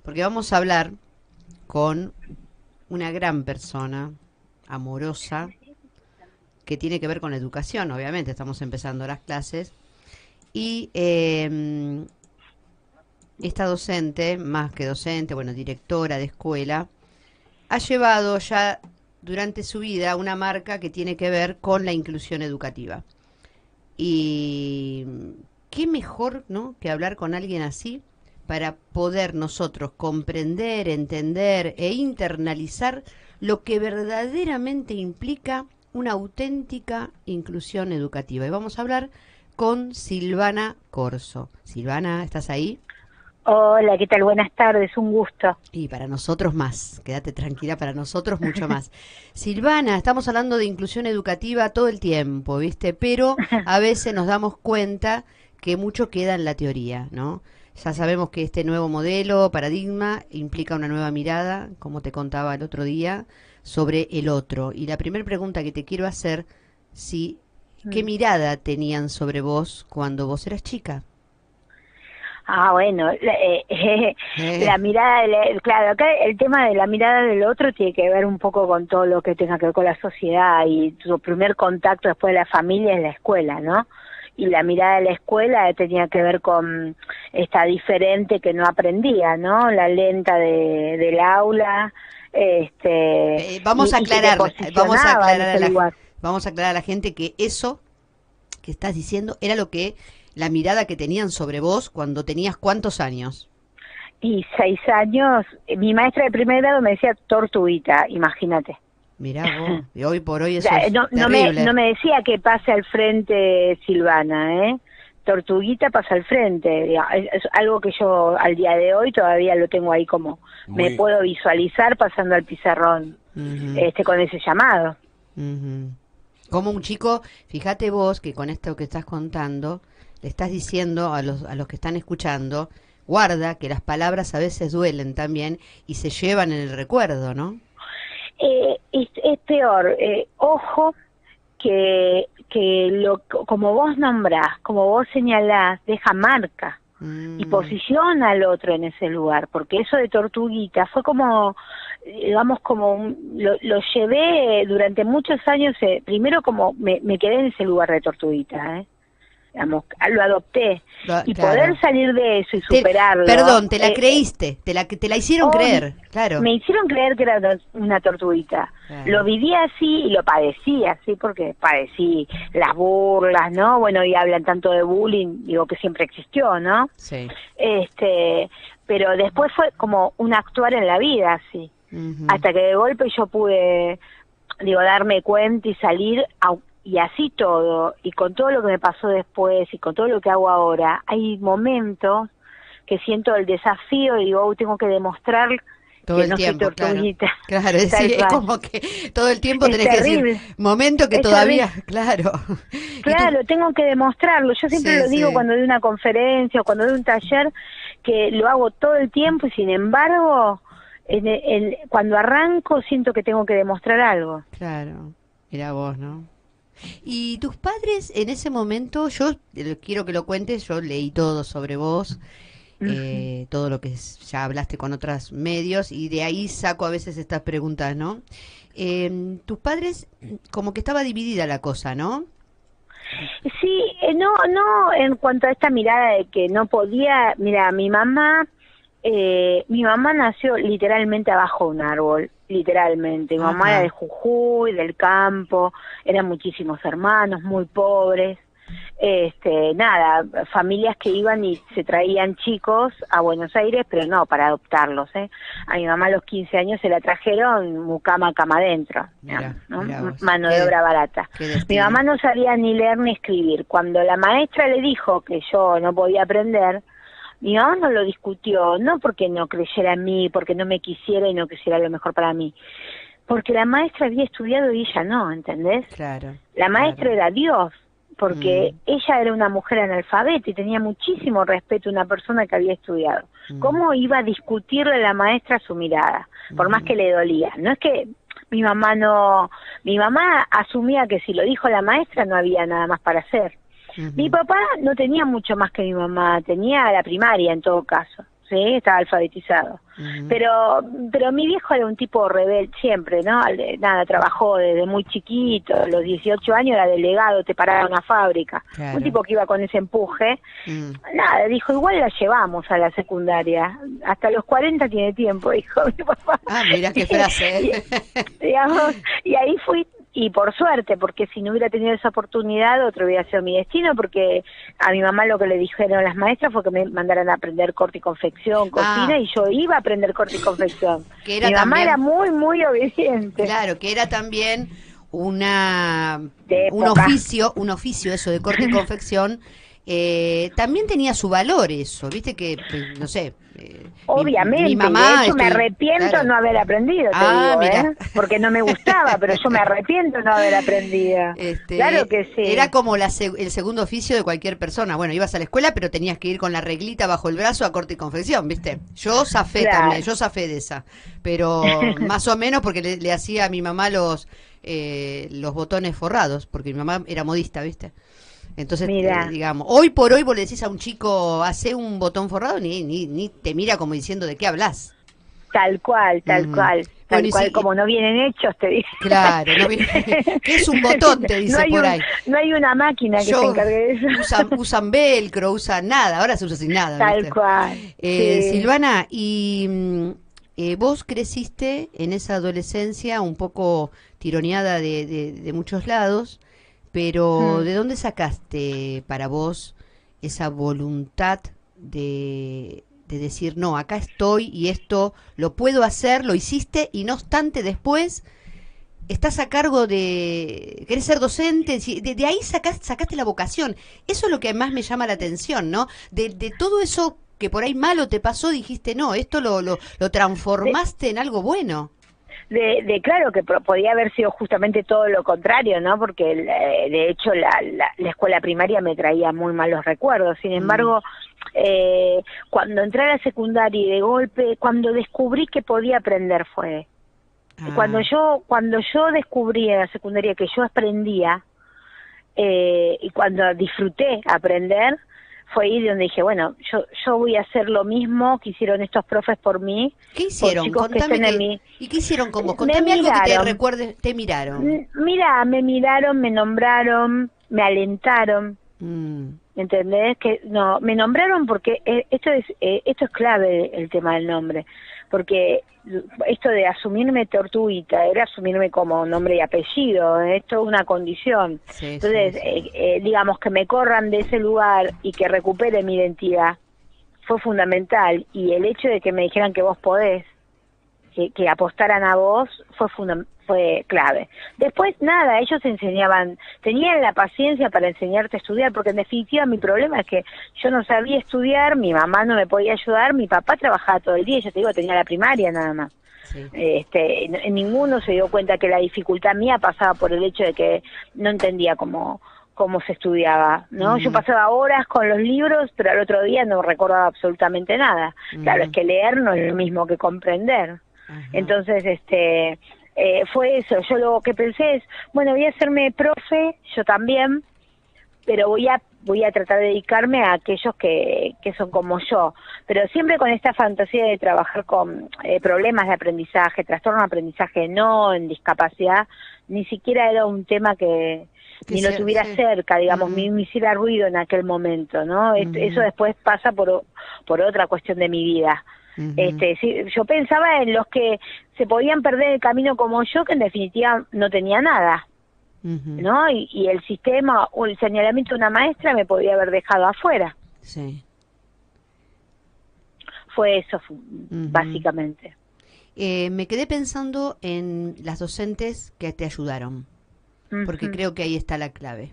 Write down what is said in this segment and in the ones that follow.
porque vamos a hablar con una gran persona, amorosa, que tiene que ver con la educación, obviamente, estamos empezando las clases, y esta docente, más que docente, bueno, directora de escuela, ha llevado ya durante su vida una marca que tiene que ver con la inclusión educativa. Y qué mejor, ¿no?, que hablar con alguien así para poder nosotros comprender, entender e internalizar lo que verdaderamente implica una auténtica inclusión educativa. Y vamos a hablar con Silvana Corso. Silvana, ¿estás ahí? Hola, ¿qué tal? Buenas tardes, un gusto. Y para nosotros más, quédate tranquila, para nosotros mucho más. Silvana, estamos hablando de inclusión educativa todo el tiempo, ¿viste? Pero a veces nos damos cuenta que mucho queda en la teoría, ¿no? Ya sabemos que este nuevo modelo, paradigma, implica una nueva mirada, como te contaba el otro día, sobre el otro. Y la primera pregunta que te quiero hacer, si, ¿qué Mm. mirada tenían sobre vos cuando vos eras chica? Bueno, Eh, la mirada, claro, acá el tema de la mirada del otro tiene que ver un poco con todo lo que tenga que ver con la sociedad y tu primer contacto después de la familia es la escuela, ¿no? Y la mirada de la escuela tenía que ver con esta diferente que no aprendía, ¿no? La lenta del aula, vamos a y que te aclarar, posicionaba en ese lugar. vamos a aclarar a la gente que eso que estás diciendo era lo que, la mirada que tenían sobre vos cuando tenías cuántos años. Y 6 años, mi maestra de primer grado me decía tortuguita, imagínate. Mirá vos, y hoy por hoy O eso sea, es no terrible. me decía que pase al frente Silvana, ¿eh? Tortuguita pasa al frente. Digo, es algo que yo al día de hoy todavía lo tengo ahí como me Muy, puedo visualizar pasando al pizarrón Ujú, con ese llamado. ujú. Como un chico, fíjate vos que con esto que estás contando, le estás diciendo a los que están escuchando, guarda que las palabras a veces duelen también y se llevan en el recuerdo, ¿no? Es peor, ojo como vos nombrás, como vos señalás, deja marca y Mm, posiciona al otro en ese lugar, porque eso de tortuguita fue como, digamos, lo llevé durante muchos años, primero como me quedé en ese lugar de tortuguita, digamos, lo adopté, y claro. poder salir de eso y Te- superarlo, Perdón, te la creíste, te la hicieron obvi- creer, claro. me hicieron creer que era una tortuguita. Lo Claro. viví así y lo padecí así porque padecí las burlas, ¿no? Bueno, y hablan tanto de bullying, digo que siempre existió, ¿no? Sí. Este, pero después fue como un actuar en la vida así, Ujú. hasta que de golpe yo pude, digo, darme cuenta y salir y así todo, y con todo lo que me pasó después y con todo lo que hago ahora, hay momentos que siento el desafío y digo, tengo que demostrar Todo que el no soy tiempo, claro. tortuguita, Claro, es, tal decir, es cual. como que todo el tiempo Es tenés que decir, terrible, momento que es terrible. todavía, claro. Y tú, Claro, tengo que demostrarlo. Yo siempre sí, lo digo sí, cuando doy una conferencia o cuando doy un taller, que lo hago todo el tiempo y sin embargo, cuando arranco siento que tengo que demostrar algo. claro. Mira vos, ¿no? Y tus padres en ese momento, yo quiero que lo cuentes, yo leí todo sobre vos, Ujú. todo lo que ya hablaste con otros medios y de ahí saco a veces estas preguntas, ¿no? Tus padres, como que estaba dividida la cosa, ¿no? Sí, no, en cuanto a esta mirada de que no podía, mira, mi mamá nació literalmente abajo de un árbol, literalmente. Mi mamá era de Ajá. Jujuy, del campo, eran muchísimos hermanos, muy pobres. Nada, familias que iban y se traían chicos a Buenos Aires, pero no para adoptarlos, ¿eh? A mi mamá a los 15 años se la trajeron mucama cama adentro, digamos, Mira, ¿no? mira vos. Mano de obra barata. Qué Mi destino. mamá no sabía ni leer ni escribir. Cuando la maestra le dijo que yo no podía aprender, mi mamá no lo discutió, no porque no creyera en mí, porque no me quisiera y no quisiera lo mejor para mí, porque la maestra había estudiado y ella no, ¿entendés? Claro, La claro. maestra era Dios, porque Mm, ella era una mujer analfabeta y tenía muchísimo respeto a una persona que había estudiado. mm, ¿Cómo iba a discutirle a la maestra su mirada? Por más ujú, que le dolía. No es que mi mamá no... Mi mamá asumía que si lo dijo la maestra no había nada más para hacer. Mi ujú, papá no tenía mucho más que mi mamá, tenía la primaria en todo caso. O ¿sí? Estaba alfabetizado. Pero mi viejo era un tipo rebelde siempre, ¿no? Nada, trabajó desde muy chiquito, a los 18 años era delegado, te paraba en una fábrica. Claro. Un tipo que iba con ese empuje. Nada, dijo, igual la llevamos a la secundaria. Hasta los 40 tiene tiempo, dijo mi papá. Ah, mira qué frase. Digamos, y ahí fui. Y por suerte, porque si no hubiera tenido esa oportunidad, otro hubiera sido mi destino, porque a mi mamá lo que le dijeron las maestras fue que me mandaran a aprender corte y confección, cocina, y yo iba a aprender corte y confección. Que era mi mamá también, era muy, muy obediente. Claro, que era también un época. oficio eso de corte y confección. También tenía su valor eso, viste que, no sé, Obviamente, mi mamá, de hecho me arrepiento claro. no haber aprendido, te digo, mira. porque no me gustaba, pero yo me arrepiento no haber aprendido. Claro que sí. Era como el segundo oficio de cualquier persona. Bueno, ibas a la escuela, pero tenías que ir con la reglita bajo el brazo a corte y confección, ¿viste? Yo zafé también, yo zafé de esa, pero más o menos porque le hacía a mi mamá los botones forrados, porque mi mamá era modista, ¿viste? Entonces, digamos, hoy por hoy vos le decís a un chico, hace un botón forrado, ni te mira como diciendo de qué hablas. Tal cual, tal cual. Tal cual, como no vienen hechos, te dice. Claro, no viene, ¿qué es un botón? Te dice por ahí. No hay una máquina que se encargue de eso. Usan velcro, usan nada, ahora se usa sin nada. Tal ¿viste? Cual. Sí. Silvana, y vos creciste en esa adolescencia un poco tironeada de muchos lados, pero ¿de dónde sacaste para vos esa voluntad de decir, no, acá estoy y esto lo puedo hacer, lo hiciste y no obstante después estás a cargo querés ser docente, de ahí sacaste la vocación? Eso es lo que más me llama la atención, ¿no? De todo eso que por ahí malo te pasó, dijiste, no, esto lo transformaste en algo bueno. Claro que podía haber sido justamente todo lo contrario, ¿no? Porque de hecho la escuela primaria me traía muy malos recuerdos. Sin embargo, cuando entré a la secundaria y de golpe, cuando descubrí que podía aprender fue. Cuando yo descubrí en la secundaria que yo aprendía, y cuando disfruté aprender, fue ahí donde dije, bueno, yo voy a hacer lo mismo que hicieron estos profes por mí. ¿Qué hicieron? Contame ¿y qué hicieron con vos? Contame algo que te recuerde. Te miraron. Mira, me miraron, me nombraron, me alentaron. ¿Entendés? Que no, me nombraron porque esto es clave, el tema del nombre, porque esto de asumirme Tortuguita era asumirme como nombre y apellido, esto es una condición. Entonces, digamos, que me corran de ese lugar y que recupere mi identidad fue fundamental, y el hecho de que me dijeran que vos podés, que apostaran a vos, fue clave. Después, nada, ellos enseñaban, tenían la paciencia para enseñarte a estudiar, porque en definitiva mi problema es que yo no sabía estudiar, mi mamá no me podía ayudar, mi papá trabajaba todo el día, yo te digo, tenía la primaria nada más. Sí. Ninguno se dio cuenta que la dificultad mía pasaba por el hecho de que no entendía cómo se estudiaba, ¿no? Yo pasaba horas con los libros, pero al otro día no recordaba absolutamente nada. Claro, es que leer no es lo mismo que comprender. Entonces, fue eso. Yo lo que pensé es, bueno, voy a hacerme profe, yo también, pero voy a tratar de dedicarme a aquellos que son como yo, pero siempre con esta fantasía de trabajar con problemas de aprendizaje, trastorno de aprendizaje, no en discapacidad. Ni siquiera era un tema que ni lo tuviera cerca, digamos, me hiciera ruido en aquel momento, ¿no? Eso después pasa por otra cuestión de mi vida. Sí, yo pensaba en los que se podían perder el camino como yo, que en definitiva no tenía nada, ¿no? Y el sistema o el señalamiento de una maestra me podía haber dejado afuera. Sí. Fue eso, básicamente. Me quedé pensando en las docentes que te ayudaron, porque creo que ahí está la clave.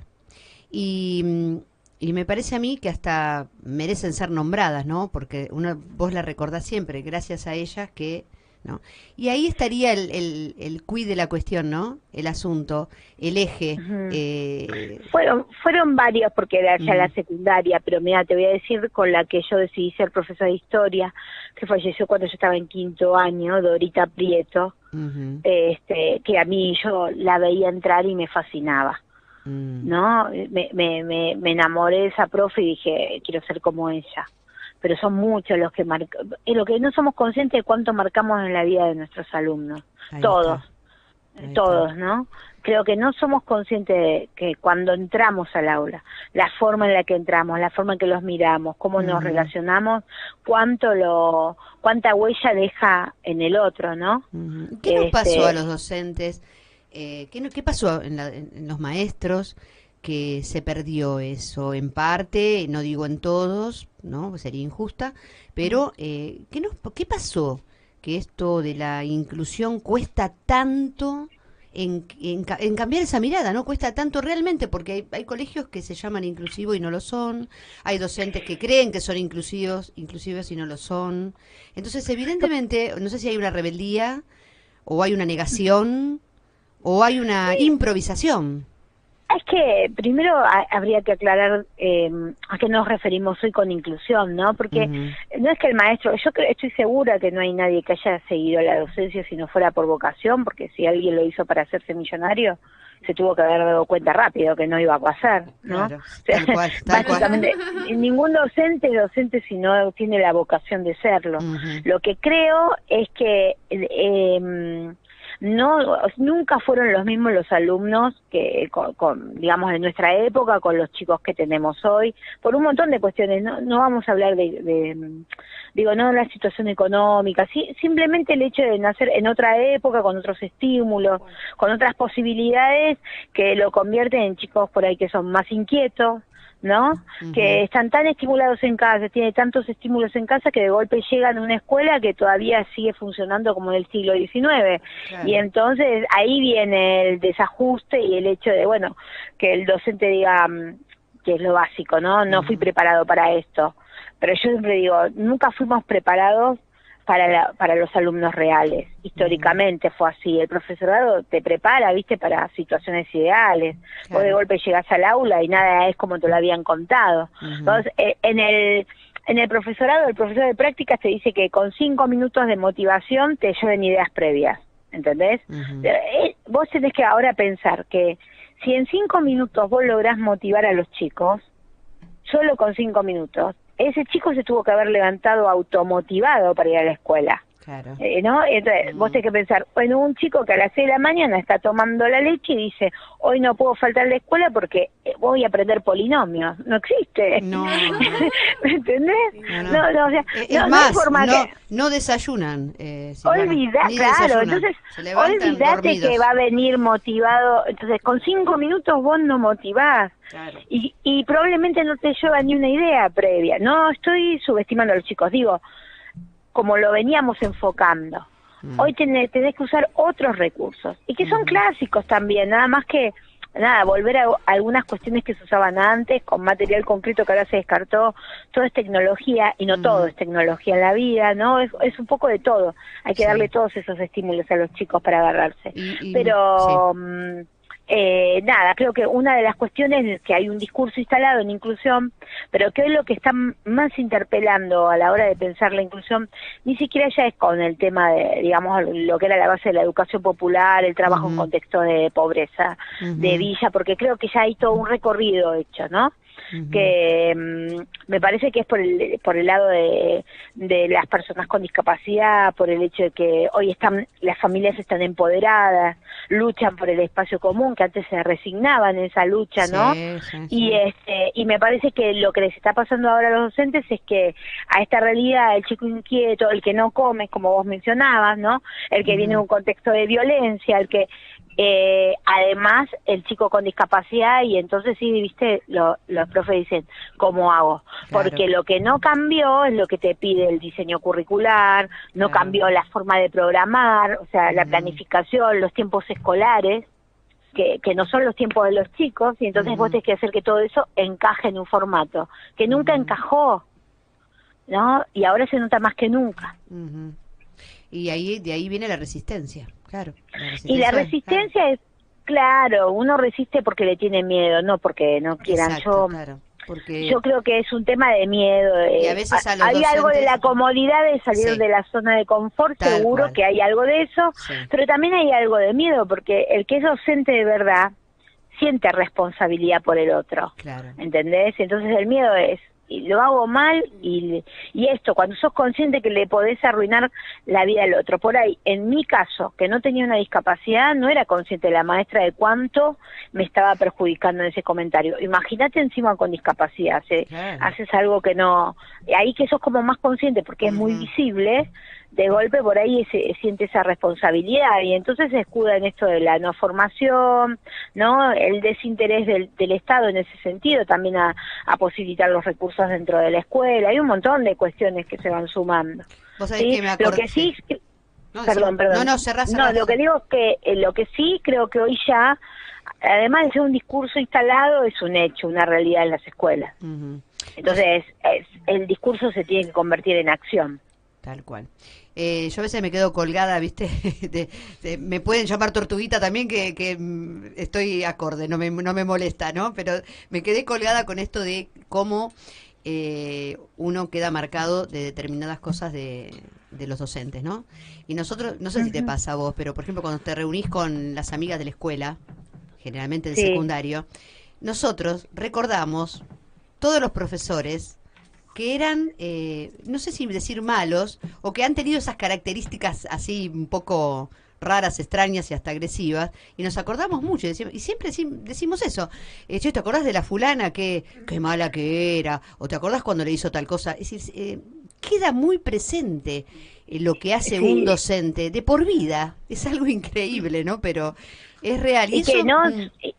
Y me parece a mí que hasta merecen ser nombradas, ¿no? Porque vos la recordás siempre, gracias a ellas que, ¿no? Y ahí estaría el quid de la cuestión, ¿no? El asunto, el eje. Fueron varios, porque era ya la secundaria, pero mira, te voy a decir con la que yo decidí ser profesora de historia, que falleció cuando yo estaba en 5º año, Dorita Prieto, que a mí yo la veía entrar y me fascinaba. ¿No? Me enamoré de esa profe y dije, quiero ser como ella. pero son muchos los que marcan, lo que no somos conscientes de cuánto marcamos en la vida de nuestros alumnos, Ahí todos, está. todos, ¿no? Creo que no somos conscientes de que cuando entramos al aula, la forma en la que entramos, la forma en que los miramos, cómo nos relacionamos, cuánta huella deja en el otro, ¿no? ¿Qué nos pasó a los docentes? ¿Qué pasó en los maestros que se perdió eso? En parte, no digo en todos, ¿no? Sería injusta, pero ¿qué pasó? Que esto de la inclusión cuesta tanto en cambiar esa mirada, ¿no? Cuesta tanto realmente, porque hay colegios que se llaman inclusivos y no lo son, hay docentes que creen que son inclusivos y no lo son. Entonces, evidentemente, no sé si hay una rebeldía, o hay una negación, o hay una improvisación. Es que primero habría que aclarar a qué nos referimos hoy con inclusión, ¿no? Porque no es que el maestro, estoy segura que no hay nadie que haya seguido la docencia si no fuera por vocación, porque si alguien lo hizo para hacerse millonario, se tuvo que haber dado cuenta rápido que no iba a pasar, ¿no? Claro, tal cual, tal Básicamente, ningún docente es docente si no tiene la vocación de serlo. Lo que creo es que nunca fueron los mismos los alumnos que digamos, en nuestra época con los chicos que tenemos hoy, por un montón de cuestiones. No vamos a hablar digo, no de la situación económica, simplemente el hecho de nacer en otra época, con otros estímulos, con otras posibilidades que lo convierten en chicos por ahí que son más inquietos, ¿no? Que están tan estimulados en casa, tiene tantos estímulos en casa que de golpe llegan a una escuela que todavía sigue funcionando como en el siglo XIX. Claro. Y entonces ahí viene el desajuste y el hecho de, bueno, que el docente diga, que es lo básico, ¿no? No fui preparado para esto. Pero yo siempre digo, nunca fuimos preparados para los alumnos reales. Históricamente fue así. El profesorado te prepara, viste, para situaciones ideales. Claro. Vos de golpe llegás al aula y nada es como te lo habían contado. Entonces, en el profesorado, el profesor de prácticas te dice que con 5 minutos de motivación te lleven ideas previas, ¿entendés? Vos tenés que ahora pensar que si en 5 minutos vos lográs motivar a los chicos, solo con 5 minutos, ese chico se tuvo que haber levantado automotivado para ir a la escuela. Claro. ¿No? Entonces, vos tenés que pensar, bueno, un chico que a las 6 de la mañana está tomando la leche y dice, hoy no puedo faltar a la escuela porque voy a aprender polinomios. No existe. No. ¿Me entendés? No, o sea, es más, no desayunan. Claro, entonces, olvídate que va a venir motivado. Entonces, con 5 minutos vos no motivás. Claro. Y probablemente no te lleva ni una idea previa. No estoy subestimando a los chicos, digo, como lo veníamos enfocando. Hoy tenés que usar otros recursos, y que son clásicos también, nada más que, volver a algunas cuestiones que se usaban antes, con material concreto que ahora se descartó. Todo es tecnología, y no todo es tecnología en la vida, ¿no? Es un poco de todo. Hay que darle todos esos estímulos a los chicos para agarrarse. Pero... creo que una de las cuestiones es que hay un discurso instalado en inclusión, pero que hoy lo que está más interpelando a la hora de pensar la inclusión, ni siquiera ya es con el tema de, digamos, lo que era la base de la educación popular, el trabajo en contexto de pobreza, de villa, porque creo que ya hay todo un recorrido hecho, ¿no? Que me parece que es por el lado de las personas con discapacidad, por el hecho de que hoy las familias están empoderadas, luchan por el espacio común, que antes se resignaban en esa lucha, ¿no? Y me parece que lo que les está pasando ahora a los docentes es que a esta realidad, el chico inquieto, el que no come, como vos mencionabas, ¿no? El que viene de un contexto de violencia, el que además el chico con discapacidad, y entonces sí, viste, los profes dicen, ¿cómo hago? Claro. Porque lo que no cambió es lo que te pide el diseño curricular, no cambió la forma de programar, o sea, la planificación, los tiempos escolares, que no son los tiempos de los chicos, y entonces vos tenés que hacer que todo eso encaje en un formato, que nunca encajó, ¿no? Y ahora se nota más que nunca. Y de ahí viene la resistencia, claro. Y la resistencia es, claro, uno resiste porque le tiene miedo, no porque no quieran. Yo creo que es un tema de miedo. Y a veces a los hay docentes, algo de la comodidad de salir de la zona de confort, seguro que hay algo de eso, pero también hay algo de miedo, porque el que es docente de verdad siente responsabilidad por el otro, ¿entendés? Entonces el miedo es, y lo hago mal, y esto, cuando sos consciente que le podés arruinar la vida al otro. Por ahí, en mi caso, que no tenía una discapacidad, no era consciente la maestra de cuánto me estaba perjudicando en ese comentario. Imagínate encima con discapacidad, Claro. haces algo que no, ahí que sos como más consciente porque es muy visible, de golpe por ahí siente esa responsabilidad, y entonces se escuda en esto de la no formación, ¿no? El desinterés del Estado en ese sentido, también a posibilitar los recursos dentro de la escuela. Hay un montón de cuestiones que se van sumando. Vos sabés ¿Sí? que me Lo acordé. que sí, No, perdón, no, cerrá. no, lo que digo es que lo que sí creo que hoy ya, además de ser un discurso instalado, es un hecho, una realidad en las escuelas. Entonces, el discurso se tiene que convertir en acción. Tal cual. Yo a veces me quedo colgada, ¿viste? Me pueden llamar tortuguita también, que estoy acorde, no me molesta, ¿no? Pero me quedé colgada con esto de cómo uno queda marcado de determinadas cosas de los docentes, ¿no? Y nosotros, no sé si te pasa a vos, pero por ejemplo cuando te reunís con las amigas de la escuela, generalmente del secundario, nosotros recordamos todos los profesores que eran, no sé si decir malos, o que han tenido esas características así un poco raras, extrañas y hasta agresivas, y nos acordamos mucho, y siempre decimos eso. Che, ¿te acordás de la fulana? Qué mala que era, o ¿te acordás cuando le hizo tal cosa? Es decir, queda muy presente lo que hace un docente de por vida. Es algo increíble, ¿no? Pero es real. Y eso,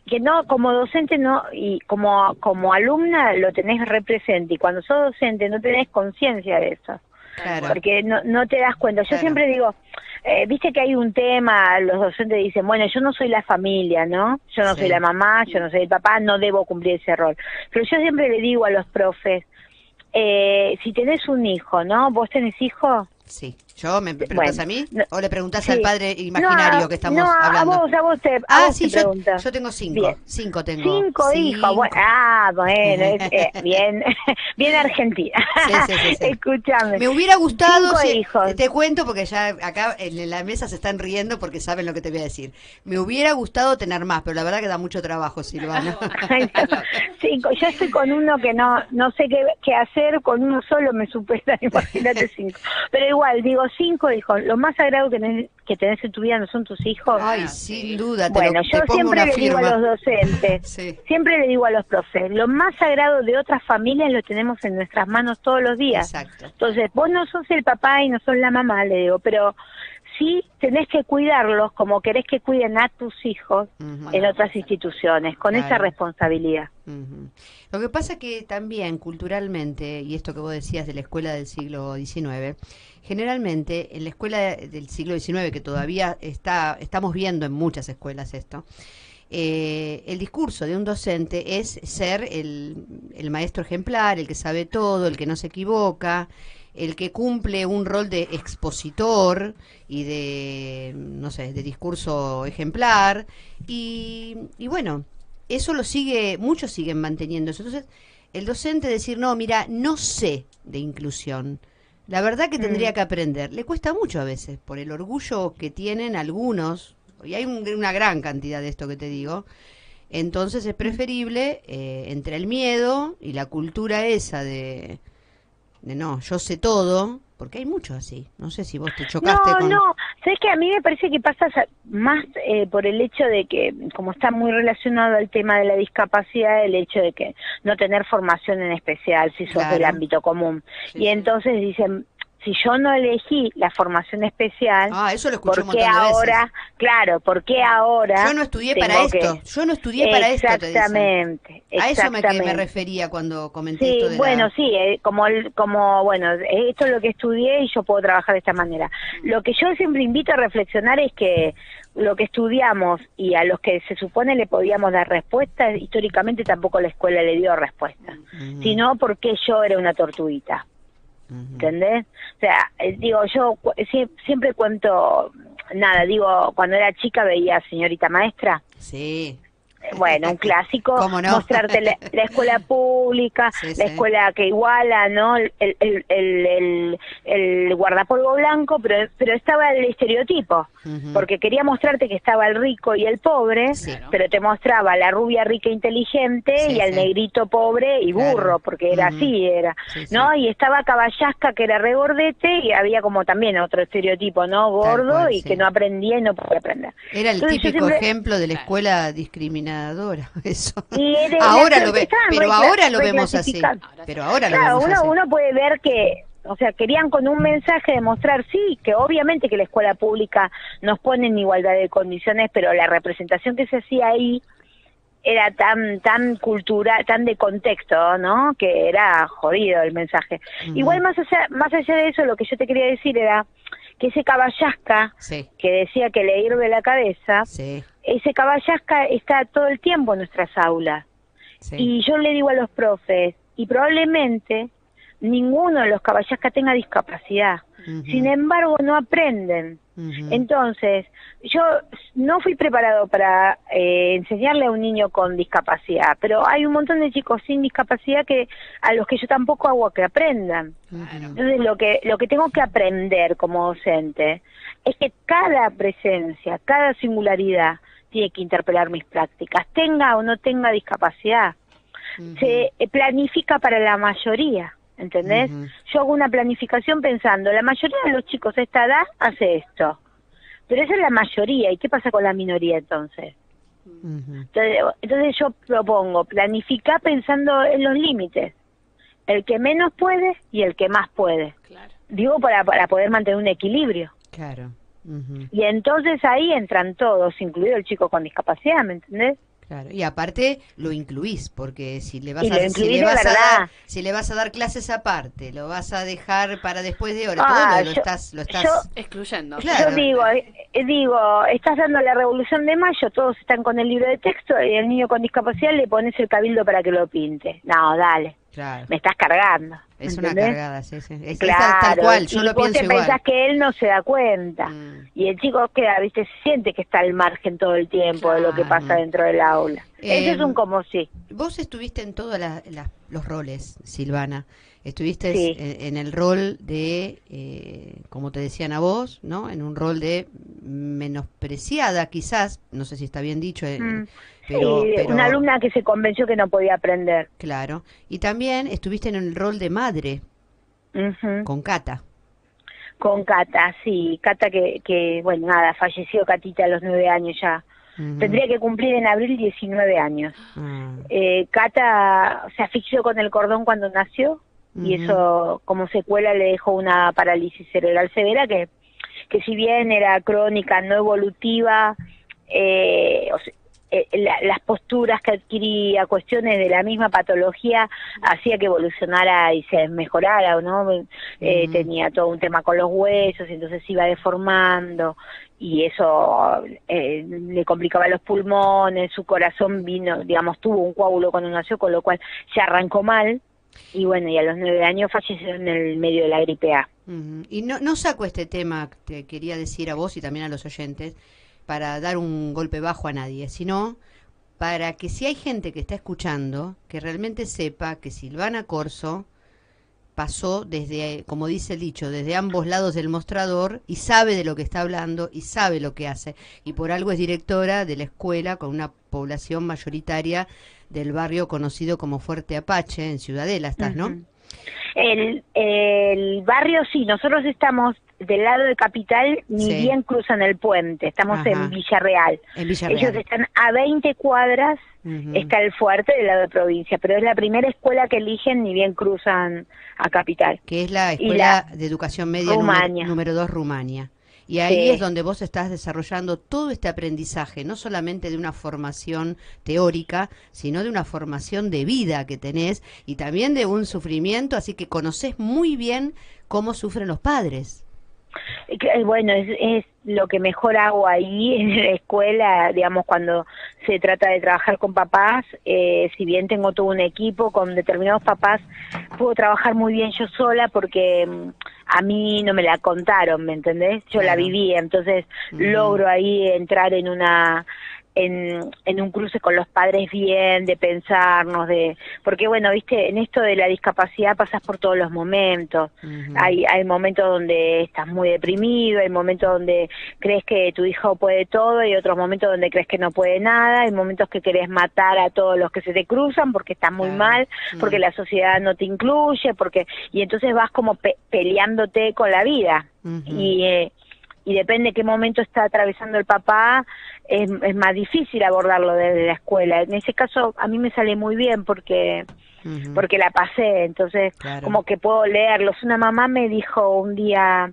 que no, como docente no, y como alumna lo tenés represente, y cuando sos docente no tenés conciencia de eso. Claro. Porque no te das cuenta. Yo Claro. siempre digo, viste que hay un tema, los docentes dicen, bueno, yo no soy la familia, ¿no? Yo no soy la mamá, yo no soy el papá, no debo cumplir ese rol. Pero yo siempre le digo a los profes, si tenés un hijo, ¿no? ¿Vos tenés hijo? Sí. ¿Yo me preguntás a mí? ¿O le preguntás al padre imaginario que estamos no, hablando? a vos te sí, pregunto. yo tengo 5. Bien. 5 tengo. 5 hijos. Bueno, bien, bien argentina. Sí. Escúchame. Me hubiera gustado, 5 hijos. te cuento porque ya acá en la mesa se están riendo porque saben lo que te voy a decir. Me hubiera gustado tener más, pero la verdad que da mucho trabajo, Silvana. 5. Yo estoy con uno que no sé qué hacer, con uno solo me supera, imagínate 5. Pero igual, digo, 5 hijos. Lo más sagrado que tenés en tu vida no son tus hijos. Ay, sin duda. Bueno, yo siempre le digo a los docentes, siempre le digo a los profes, lo más sagrado de otras familias lo tenemos en nuestras manos todos los días. Exacto. Entonces, vos no sos el papá y no sos la mamá, le digo, pero sí tenés que cuidarlos como querés que cuiden a tus hijos en otras instituciones, con esa responsabilidad. Lo que pasa que también culturalmente, y esto que vos decías de la escuela del siglo XIX, generalmente en la escuela del siglo XIX, que todavía estamos viendo en muchas escuelas esto, el discurso de un docente es ser el maestro ejemplar, el que sabe todo, el que no se equivoca, el que cumple un rol de expositor y de, no sé, de discurso ejemplar, y bueno, eso muchos siguen manteniendo eso. Entonces, el docente decir, no, mira, no sé de inclusión, la verdad que tendría que aprender, le cuesta mucho a veces, por el orgullo que tienen algunos, y hay una gran cantidad de esto que te digo. Entonces es preferible, entre el miedo y la cultura esa de no, yo sé todo, porque hay mucho así. No sé si vos te chocaste con... No, sabes que a mí me parece que pasa más por el hecho de que, como está muy relacionado al tema de la discapacidad, el hecho de que no tener formación en especial, si sos del ámbito común. Y entonces dicen, si yo no elegí la formación especial, eso lo escuché un ¿por qué montón de ahora? veces. Claro, ¿por qué ahora? Yo no estudié para esto. Yo no estudié para esto, te dicen. Exactamente. A eso me refería cuando comenté esto de bueno, bueno, esto es lo que estudié y yo puedo trabajar de esta manera. Lo que yo siempre invito a reflexionar es que lo que estudiamos y a los que se supone le podíamos dar respuestas, históricamente tampoco la escuela le dio respuesta, sino porque yo era una tortuguita. ¿Entendés? O sea, digo, yo siempre cuento, digo, cuando era chica veía a Señorita Maestra. Sí. Bueno, un clásico, ¿Cómo no? mostrarte la escuela pública, Sí, la sí. escuela que iguala, ¿no? El guardapolvo blanco, pero estaba el estereotipo, Ujú. porque quería mostrarte que estaba el rico y el pobre, Sí. Claro. pero te mostraba la rubia rica e inteligente Sí, y al sí. negrito pobre y Claro. burro, porque era Ujú. así, era, Sí, sí. ¿no? Y estaba Caballasca, que era regordete, y había como también otro estereotipo, ¿no? Tal Gordo cual, y sí. que no aprendía y no podía aprender. Era el Entonces yo típico siempre... ejemplo de la Claro. escuela discriminadora, eso. Y Ahora lo estaban pero ahora lo vemos así. reclasificados. Ahora Pero sí. ahora lo Claro, vemos así. uno puede ver que, o sea, querían con un mensaje demostrar, sí, que obviamente que la escuela pública nos pone en igualdad de condiciones, pero la representación que se hacía ahí era tan cultural, tan de contexto, ¿no? Que era jodido el mensaje. Ujú. Igual más allá de eso, lo que yo te quería decir era que ese caballasca Sí, que decía que le hierve la cabeza, sí, ese caballasca está todo el tiempo en nuestras aulas. sí. Y yo le digo a los profes, y probablemente ninguno de los caballascas tenga discapacidad. Ujú. Sin embargo, no aprenden. Ujú. Entonces, yo no fui preparado para enseñarle a un niño con discapacidad, pero hay un montón de chicos sin discapacidad que a los que yo tampoco hago que aprendan. Ujú. Entonces, lo que tengo que aprender como docente es que cada presencia, cada singularidad tiene que interpelar mis prácticas, tenga o no tenga discapacidad. Ujú. Se planifica para la mayoría, ¿entendés? Ujú. Yo hago una planificación pensando, la mayoría de los chicos a esta edad hace esto, pero esa es la mayoría, ¿y qué pasa con la minoría entonces? Ujú. Entonces yo propongo, planificar pensando en los límites, el que menos puede y el que más puede. Claro. Digo para poder mantener un equilibrio. Claro. Ujú. Y entonces ahí entran todos, incluido el chico con discapacidad, ¿me entendés? Claro. Y aparte lo incluís, porque si le vas Y a lo si incluís le de vas a verdad. dar, si le vas a dar clases aparte, lo vas a dejar para después de hora, Ah, todo lo estás yo- Excluyendo. Claro. Yo digo, estás dando la Revolución de Mayo, todos están con el libro de texto y el niño con discapacidad le pones el cabildo para que lo pinte. No, dale, Claro. me estás cargando. Es ¿me una entendés? cargada, sí, sí. Es Claro, tal cual, yo y lo vos pienso te igual. pensás que él no se da cuenta. Mm. Y el chico queda, viste, se siente que está al margen todo el tiempo de lo que Claro. pasa dentro del aula. Ese es un como sí. Vos estuviste en todos los roles, Silvana. Estuviste Sí. en el rol de, como te decían a vos, ¿no? En un rol de menospreciada, quizás, no sé si está bien dicho, pero, Sí, pero una alumna que se convenció que no podía aprender. claro. Y también estuviste en el rol de madre Ujú. con Cata. Con Cata, sí, Cata que, bueno, nada, falleció Catita a los 9 años ya. Ujú. Tendría que cumplir en abril 19 años. Ah, Cata se asfixió con el cordón cuando nació y Ujú. eso como secuela le dejó una parálisis cerebral severa que si bien era crónica, no evolutiva, las posturas que adquiría, cuestiones de la misma patología, hacía que evolucionara y se mejorara, ¿no? Tenía todo un tema con los huesos, y entonces se iba deformando, y eso le complicaba los pulmones, su corazón vino, digamos, tuvo un coágulo cuando nació, con lo cual se arrancó mal, y bueno, y a los 9 años falleció en el medio de la gripe A. Ujú. Y no saco este tema, te quería decir a vos y también a los oyentes, para dar un golpe bajo a nadie, sino para que si hay gente que está escuchando, que realmente sepa que Silvana Corso pasó desde, como dice el dicho, desde ambos lados del mostrador y sabe de lo que está hablando y sabe lo que hace. Y por algo es directora de la escuela con una población mayoritaria del barrio conocido como Fuerte Apache, en Ciudadela estás, ¿no? Ujú. El barrio, sí, nosotros estamos del lado de Capital, ni Sí. bien cruzan el puente, estamos Ajá. en Villarreal. En Villarreal. Ellos están a 20 cuadras, Ujú. está el fuerte del lado de provincia, pero es la primera escuela que eligen ni bien cruzan a Capital. Que es la Y Escuela de Educación Media Rumania. número 2 Rumania. Y ahí Sí. es donde vos estás desarrollando todo este aprendizaje, no solamente de una formación teórica, sino de una formación de vida que tenés y también de un sufrimiento, así que conocés muy bien cómo sufren los padres. Bueno, es lo que mejor hago ahí en la escuela, digamos, cuando se trata de trabajar con papás, si bien tengo todo un equipo con determinados papás, puedo trabajar muy bien yo sola porque a mí no me la contaron, ¿me entendés? Yo la Claro. viví, entonces Ujú. logro ahí entrar en una en un cruce con los padres bien, de pensarnos, porque bueno, viste, en esto de la discapacidad pasas por todos los momentos. Hay momentos donde estás muy deprimido, hay momentos donde crees que tu hijo puede todo, y otros momentos donde crees que no puede nada, hay momentos que querés matar a todos los que se te cruzan porque estás muy mal, porque la sociedad no te incluye, y entonces vas como peleándote con la vida. Y depende qué momento está atravesando el papá, es más difícil abordarlo desde la escuela. En ese caso a mí me sale muy bien porque la pasé, entonces como que puedo leerlos. Una mamá me dijo un día,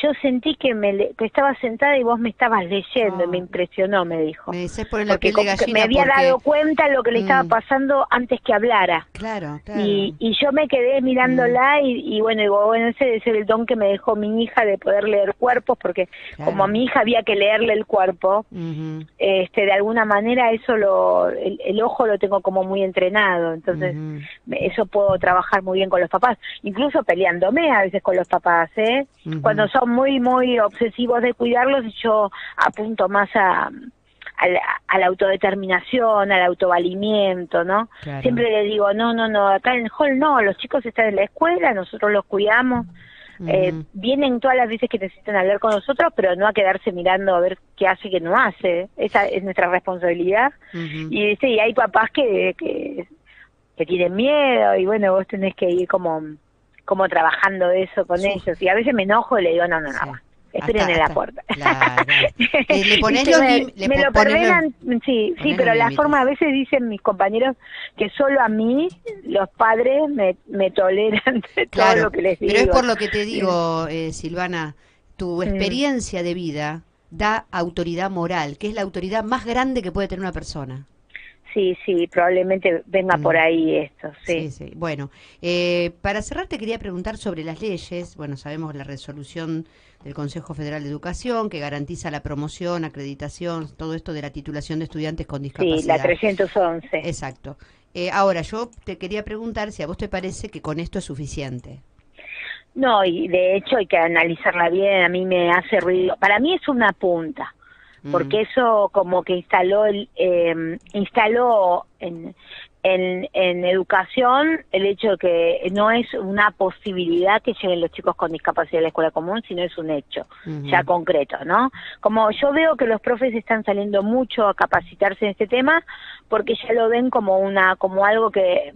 yo sentí que estaba sentada y vos me estabas leyendo, y me impresionó, me dijo. Me decís por la porque piel de como que gallina me había porque... dado cuenta lo que le estaba pasando antes que hablara. Claro. Y yo me quedé mirándola y bueno, digo, bueno, ese es el don que me dejó mi hija de poder leer cuerpos, porque como a mi hija había que leerle el cuerpo, de alguna manera eso el ojo lo tengo como muy entrenado, entonces eso puedo trabajar muy bien con los papás, incluso peleándome a veces con los papás, cuando son muy, muy obsesivos de cuidarlos, yo apunto más a la autodeterminación, al autovalimiento, ¿no? Claro. Siempre le digo, no, acá en el hall no, los chicos están en la escuela, nosotros los cuidamos, vienen todas las veces que necesitan hablar con nosotros, pero no a quedarse mirando a ver qué hace y qué no hace, esa es nuestra responsabilidad. Y hay papás que tienen miedo, y bueno, vos tenés que ir como trabajando eso con ellos, y a veces me enojo y le digo, no, esperen en la puerta. Claro. Le pones me lo perdonan, sí, pero la forma, a veces dicen mis compañeros que solo a mí los padres me toleran todo lo que les digo. Pero es por lo que te digo, Silvana, tu experiencia de vida da autoridad moral, que es la autoridad más grande que puede tener una persona. Sí, probablemente venga por ahí esto, sí. Bueno, para cerrar te quería preguntar sobre las leyes. Bueno, sabemos la resolución del Consejo Federal de Educación que garantiza la promoción, acreditación, todo esto de la titulación de estudiantes con discapacidad. Sí, la 311. Exacto. Ahora, yo te quería preguntar si a vos te parece que con esto es suficiente. No, y de hecho hay que analizarla bien, a mí me hace ruido. Para mí es una punta, porque eso como que instaló en educación el hecho de que no es una posibilidad que lleguen los chicos con discapacidad a la escuela común, sino es un hecho ya concreto, ¿no? Como yo veo que los profes están saliendo mucho a capacitarse en este tema, porque ya lo ven como algo que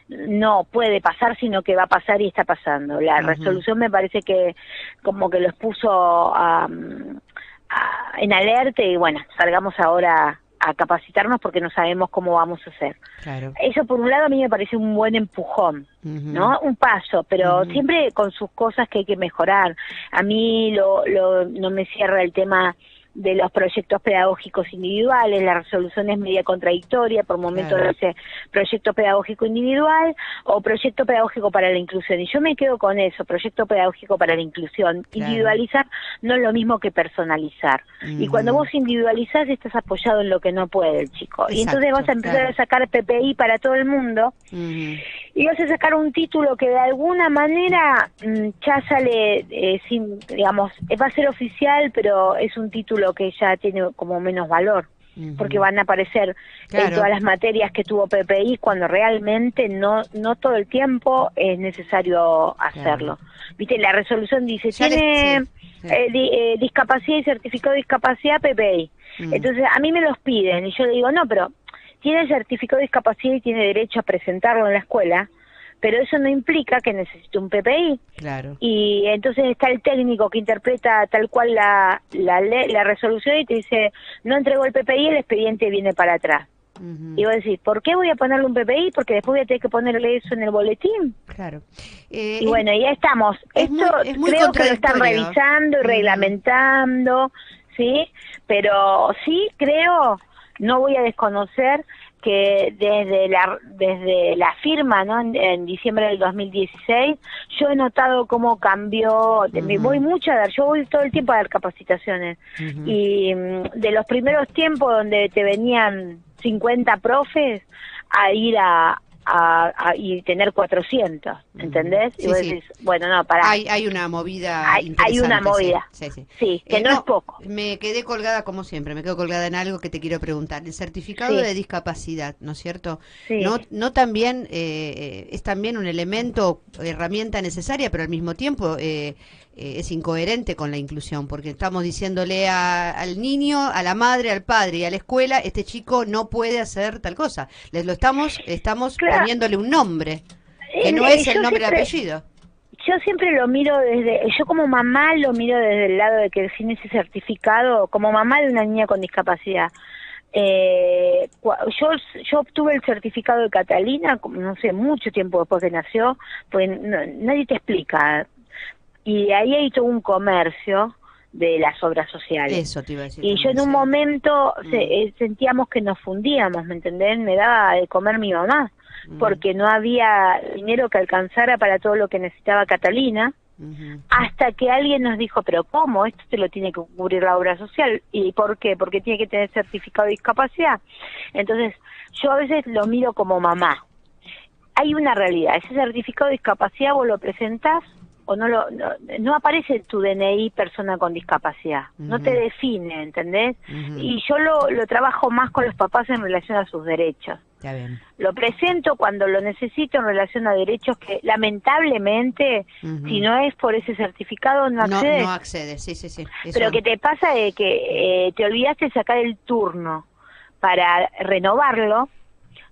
no puede pasar, sino que va a pasar y está pasando. La resolución me parece que como que los puso en alerta, y bueno, salgamos ahora a capacitarnos porque no sabemos cómo vamos a hacer. Claro. Eso por un lado a mí me parece un buen empujón, ¿no? Un paso, pero siempre con sus cosas que hay que mejorar. A mí no me cierra el tema de los proyectos pedagógicos individuales, la resolución es media contradictoria, por momentos dice proyecto pedagógico individual o proyecto pedagógico para la inclusión, y yo me quedo con eso, proyecto pedagógico para la inclusión. Individualizar no es lo mismo que personalizar, y cuando vos individualizás estás apoyado en lo que no puede el chico, y entonces vas a empezar a sacar PPI para todo el mundo, y vas a sacar un título que de alguna manera ya sale digamos, va a ser oficial, pero es un título que ya tiene como menos valor, porque van a aparecer en todas las materias que tuvo PPI, cuando realmente no todo el tiempo es necesario hacerlo. Viste, la resolución dice, tiene discapacidad y certificado de discapacidad PPI. Entonces a mí me los piden, y yo le digo, no, pero tiene el certificado de discapacidad y tiene derecho a presentarlo en la escuela, pero eso no implica que necesite un PPI. Claro. Y entonces está el técnico que interpreta tal cual la resolución y te dice, no entregó el PPI, el expediente viene para atrás. Y vos decís, ¿por qué voy a ponerle un PPI? Porque después voy a tener que ponerle eso en el boletín. Claro. Y bueno, ya estamos. Esto muy creo que lo están revisando y reglamentando, ¿sí? Pero sí creo, no voy a desconocer que desde la firma, ¿no? En diciembre del 2016, yo he notado cómo cambió, me voy mucho a dar, yo voy todo el tiempo a dar capacitaciones, y de los primeros tiempos donde te venían 50 profes, a ir y tener 400. ¿entendés? Y Sí, vos sí. decís, bueno, no, pará, Hay una movida hay una interesante, sí, movida, sí, sí. sí, que no es No, poco, me quedé colgada como siempre, me quedo colgada en algo que te quiero preguntar. El certificado sí, de discapacidad, ¿no es cierto? sí. No también es también un elemento, herramienta necesaria, pero al mismo tiempo es incoherente con la inclusión, porque estamos diciéndole al niño, a la madre, al padre y a la escuela, este chico no puede hacer tal cosa. Estamos Claro, poniéndole un nombre que no es el nombre y apellido. yo siempre lo miro yo como mamá lo miro desde el lado de que sin ese certificado, como mamá de una niña con discapacidad, yo obtuve el certificado de Catalina, no sé, mucho tiempo después que nació, pues nadie te explica. Y ahí hay todo un comercio de las obras sociales. Eso te iba a decir Y yo también, en un sí. momento Mm, sentíamos que nos fundíamos, ¿me entendés? Me daba de comer mi mamá, mm, porque no había dinero que alcanzara para todo lo que necesitaba Catalina, ujú. hasta que alguien nos dijo, pero ¿cómo? Esto te lo tiene que cubrir la obra social. ¿Y por qué? Porque tiene que tener certificado de discapacidad. Entonces, yo a veces lo miro como mamá. Hay una realidad, ese certificado de discapacidad vos lo presentás o no aparece en tu DNI persona con discapacidad, no te Ujú, define, ¿entendés? ujú. Y yo lo trabajo más con los papás en relación a sus derechos. Está bien. Lo presento cuando lo necesito en relación a derechos que lamentablemente, si Ujú. no es por ese certificado, no No accedes. accede, sí, sí, sí. Pero Eso. ¿qué te pasa de que te olvidaste de sacar el turno para renovarlo?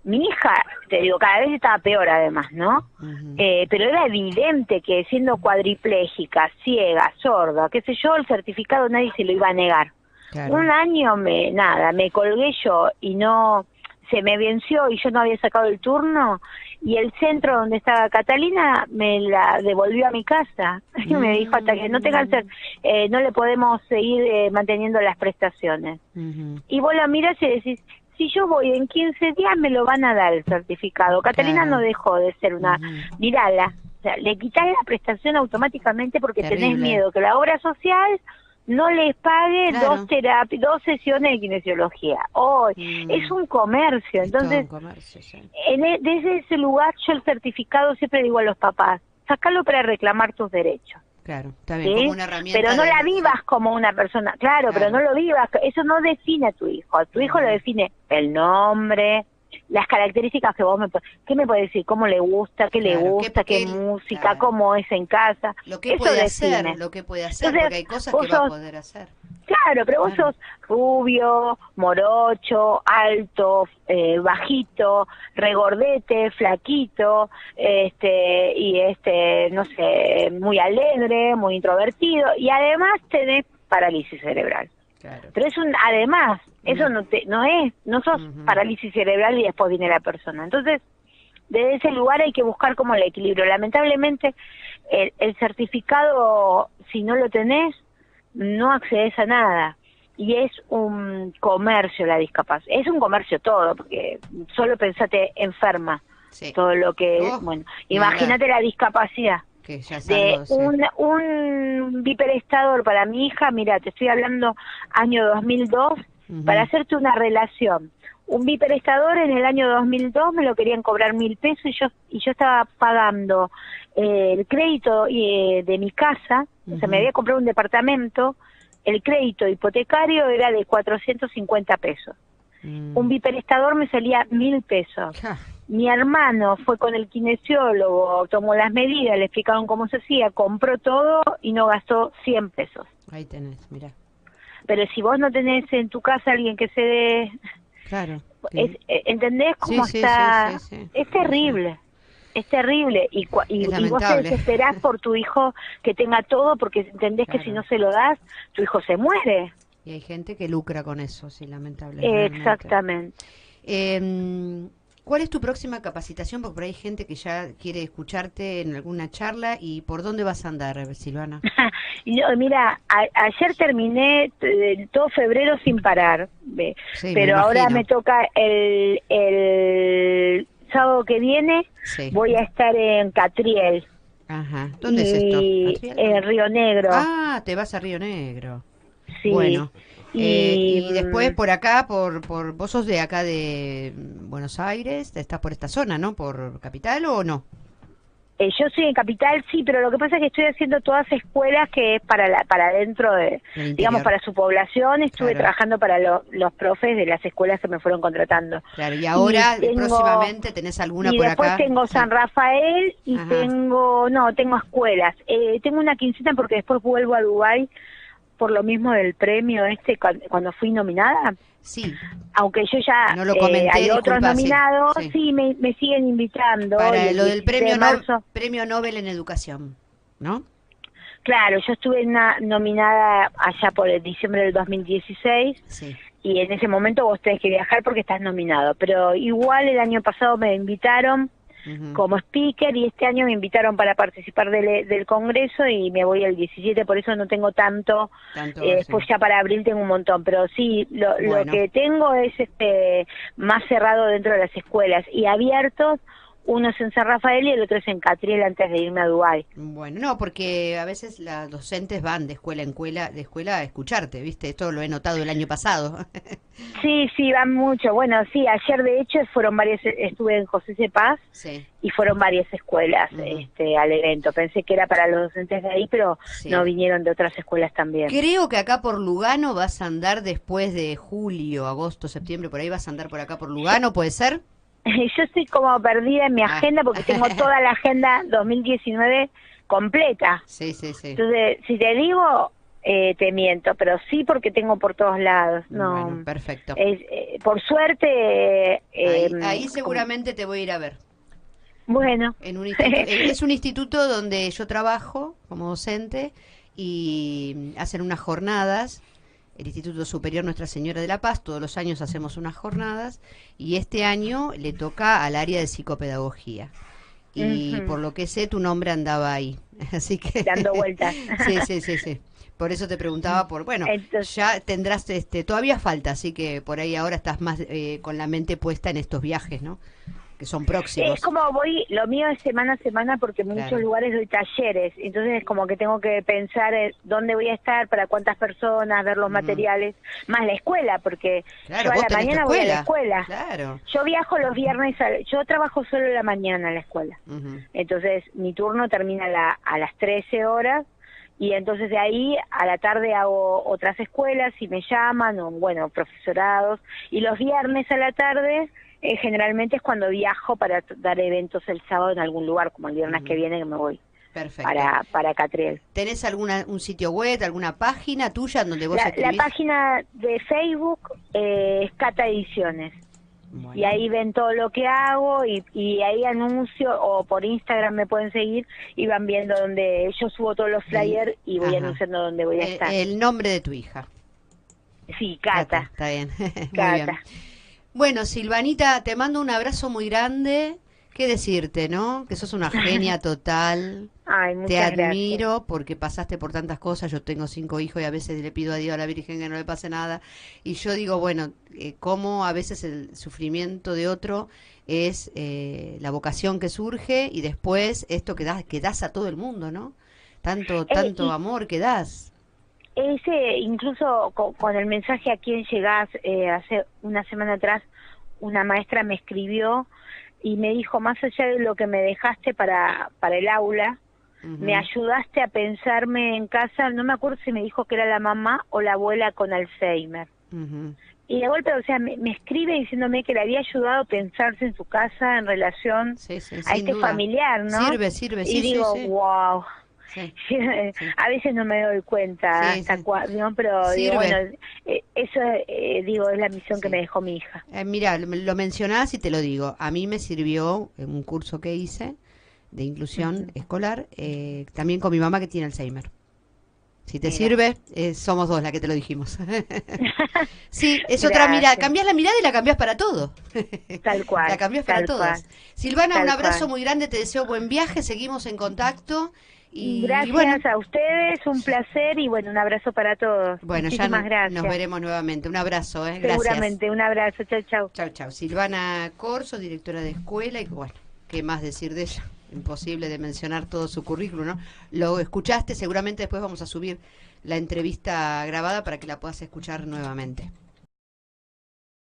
Mi hija, te digo, cada vez estaba peor además, ¿no? Ujú, Pero era evidente que siendo cuadripléjica, ciega, sorda, qué sé yo, el certificado nadie se lo iba a negar. claro. Un año me colgué yo y no, se me venció y yo no había sacado el turno y el centro donde estaba Catalina me la devolvió a mi casa y me dijo hasta que no tenga Mm, no le podemos seguir manteniendo las prestaciones. ujú, Y vos la mirás y decís, si yo voy en 15 días me lo van a dar el certificado. Catalina no claro. dejó de ser una, Ujú. mirala, o sea, le quitas la prestación automáticamente porque tenés Terrible. miedo que la obra social no les pague Claro. dos sesiones de kinesiología. Hoy es Mm, un comercio, es todo un entonces comercio, sí. desde ese lugar yo el certificado siempre digo a los papás, sacalo para reclamar tus derechos. Claro, está bien, como ¿Sí? una Pero herramienta no la de... Sí, vivas como una persona, claro, pero no claro. lo vivas, eso no define a tu hijo. A tu hijo lo Ujú, define el nombre, las características que ¿qué me puede decir? ¿Cómo le claro. gusta, qué música, Claro. cómo es en casa? Eso define. Lo que puede hacer, Entonces, porque hay cosas que vos va a sos, poder hacer. claro, pero vos Claro. sos rubio, morocho, alto, bajito, regordete, flaquito, no sé, muy alegre, muy introvertido, y además tenés parálisis cerebral. Claro. Pero además, eso No. no sos Ujú, parálisis cerebral y después viene la persona. Entonces, desde ese lugar hay que buscar como el equilibrio. Lamentablemente, el certificado, si no lo tenés, no accedes a nada. Y es un comercio la discapacidad. Es un comercio todo, porque solo pensate enferma. sí. Todo lo que, Oh, bueno, ni hablar. imagínate la discapacidad Que ya es de algo, sí. un biperestador para mi hija, mira, te estoy hablando año 2002, para Ujú, hacerte una relación. Un biperestador en el año 2002 me lo querían cobrar 1.000 pesos y yo estaba pagando el crédito de mi casa, o sea, me ujú. había comprado un departamento, el crédito hipotecario era de 450 pesos. Un Mm. biperestador me salía 1.000 pesos. Ja, Mi hermano fue con el kinesiólogo, tomó las medidas, le explicaron cómo se hacía, compró todo y no gastó 100 pesos. ahí tenés, mira. Pero si vos no tenés en tu casa alguien que se dé, Claro. ¿entendés Sí, cómo sí, sí, sí, está? sí. Es Sí, sí. terrible, es terrible. Es Y vos te lamentable. desesperás por tu hijo que tenga todo porque entendés que si Claro. no se lo das, tu hijo se muere. Y hay gente que lucra con eso, sí, lamentable, realmente. Exactamente. Em, ¿Cuál es tu próxima capacitación? Porque por ahí hay gente que ya quiere escucharte en alguna charla. ¿Y por dónde vas a andar, Silvana? No, mira, ayer terminé todo febrero sin parar, ve, Sí, me pero ahora me imagino. toca el sábado que viene, Sí. voy a estar en Catriel Ajá. ¿Dónde es esto? y ¿Catriel? en ¿Dónde? Río Negro, Ah, te vas a Río Negro. sí, Bueno. y Y después por acá, vos sos de acá de Buenos Aires, estás por esta zona, ¿no? ¿Por capital o no? Yo estoy en Capital, sí, pero lo que pasa es que estoy haciendo todas escuelas que es para dentro de, digamos, para su población. Estuve trabajando para los profes de las escuelas que me fueron contratando. Claro, y ahora, próximamente, ¿tenés alguna por acá? Y después tengo San Rafael y tengo escuelas. Tengo una quincena porque después vuelvo a Dubái por lo mismo del premio cuando fui nominada. Sí. Aunque yo ya no lo comenté, hay otros nominados, sí, me siguen invitando. Para lo del premio Nobel en Educación, ¿no? Claro, yo estuve nominada allá por el diciembre del 2016. Sí. Y en ese momento vos tenés que viajar porque estás nominado. Pero igual el año pasado me invitaron como speaker y este año me invitaron para participar del Congreso y me voy el 17, por eso no tengo tanto después ya para abril tengo un montón, pero sí, lo que tengo es más cerrado dentro de las escuelas y abiertos. Uno es en San Rafael y el otro es en Catriel antes de irme a Dubái. Bueno, no, porque a veces las docentes van de escuela en escuela a escucharte, ¿viste? Esto lo he notado el año pasado. Sí, van mucho. Bueno, sí, ayer de hecho estuve en José C. Paz y fueron varias escuelas al evento. Pensé que era para los docentes de ahí, pero no vinieron de otras escuelas también. Creo que acá por Lugano vas a andar después de julio, agosto, septiembre, por ahí vas a andar por acá por Lugano, ¿puede ser? Yo estoy como perdida en mi agenda porque tengo toda la agenda 2019 completa. Sí. Entonces, si te digo, te miento, pero sí porque tengo por todos lados. No, bueno, perfecto. Por suerte... ahí seguramente te voy a ir a ver. Bueno. Es un instituto donde yo trabajo como docente y hacen unas jornadas. El Instituto Superior Nuestra Señora de la Paz, todos los años hacemos unas jornadas y este año le toca al área de psicopedagogía. Y por lo que sé, tu nombre andaba ahí. Así que dando vueltas. Sí. Por eso te preguntaba entonces, ya tendrás, todavía falta, así que por ahí ahora estás más con la mente puesta en estos viajes, ¿no? Que son próximos. Es como lo mío es semana a semana porque en muchos lugares doy talleres, entonces es como que tengo que pensar dónde voy a estar, para cuántas personas, ver los materiales, más la escuela, porque yo a la mañana voy a la escuela. Claro. Yo viajo los viernes, yo trabajo solo en la mañana en la escuela, entonces mi turno termina a las 13 horas, y entonces de ahí a la tarde hago otras escuelas si me llaman, o profesorados, y los viernes a la tarde... generalmente es cuando viajo para dar eventos el sábado en algún lugar, como el viernes que viene que me voy. Perfecto. Para Catriel. ¿Tenés un sitio web, alguna página tuya donde vos escribís? La página de Facebook es Cata Ediciones. Bueno. Y ahí ven todo lo que hago y ahí anuncio, o por Instagram me pueden seguir y van viendo donde yo subo todos los flyers y voy anunciando dónde voy a estar. El nombre de tu hija. Sí, Cata. Está bien. Muy bien. Bueno, Silvanita, te mando un abrazo muy grande. ¿Qué decirte, no? Que sos una genia total. Ay, muchas te admiro gracias. Porque pasaste por tantas cosas. Yo tengo 5 hijos y a veces le pido a Dios, a la Virgen, que no le pase nada. Y yo digo, cómo a veces el sufrimiento de otro es la vocación que surge y después esto que das a todo el mundo, ¿no? Tanto amor que das. Incluso con el mensaje a quién llegás, hace una semana atrás una maestra me escribió y me dijo, más allá de lo que me dejaste para el aula, me ayudaste a pensarme en casa, no me acuerdo si me dijo que era la mamá o la abuela con Alzheimer. Y de golpe, o sea, me escribe diciéndome que le había ayudado a pensarse en su casa en relación a familiar, ¿no? Sirve, y digo, wow. Sí. A veces no me doy cuenta ¿no? Pero digo, eso es la misión que me dejó mi hija. Mira, lo mencionás y te lo digo. A mí me sirvió en un curso que hice de inclusión escolar, también con mi mamá que tiene Alzheimer. Si te sirve, somos dos las que te lo dijimos. Sí, es otra mirada. Cambiás la mirada y la cambiás para todo. Tal cual. La cambiás para todas. Silvana, un abrazo muy grande, te deseo buen viaje, seguimos en contacto. Gracias a ustedes, un placer y un abrazo para todos. Bueno, muchísimas gracias. Nos veremos nuevamente. Un abrazo, Gracias. Seguramente, un abrazo. Chau. Chau. Silvana Corso, directora de escuela, y ¿qué más decir de ella? Imposible de mencionar todo su currículum, ¿no? Lo escuchaste, seguramente después vamos a subir la entrevista grabada para que la puedas escuchar nuevamente.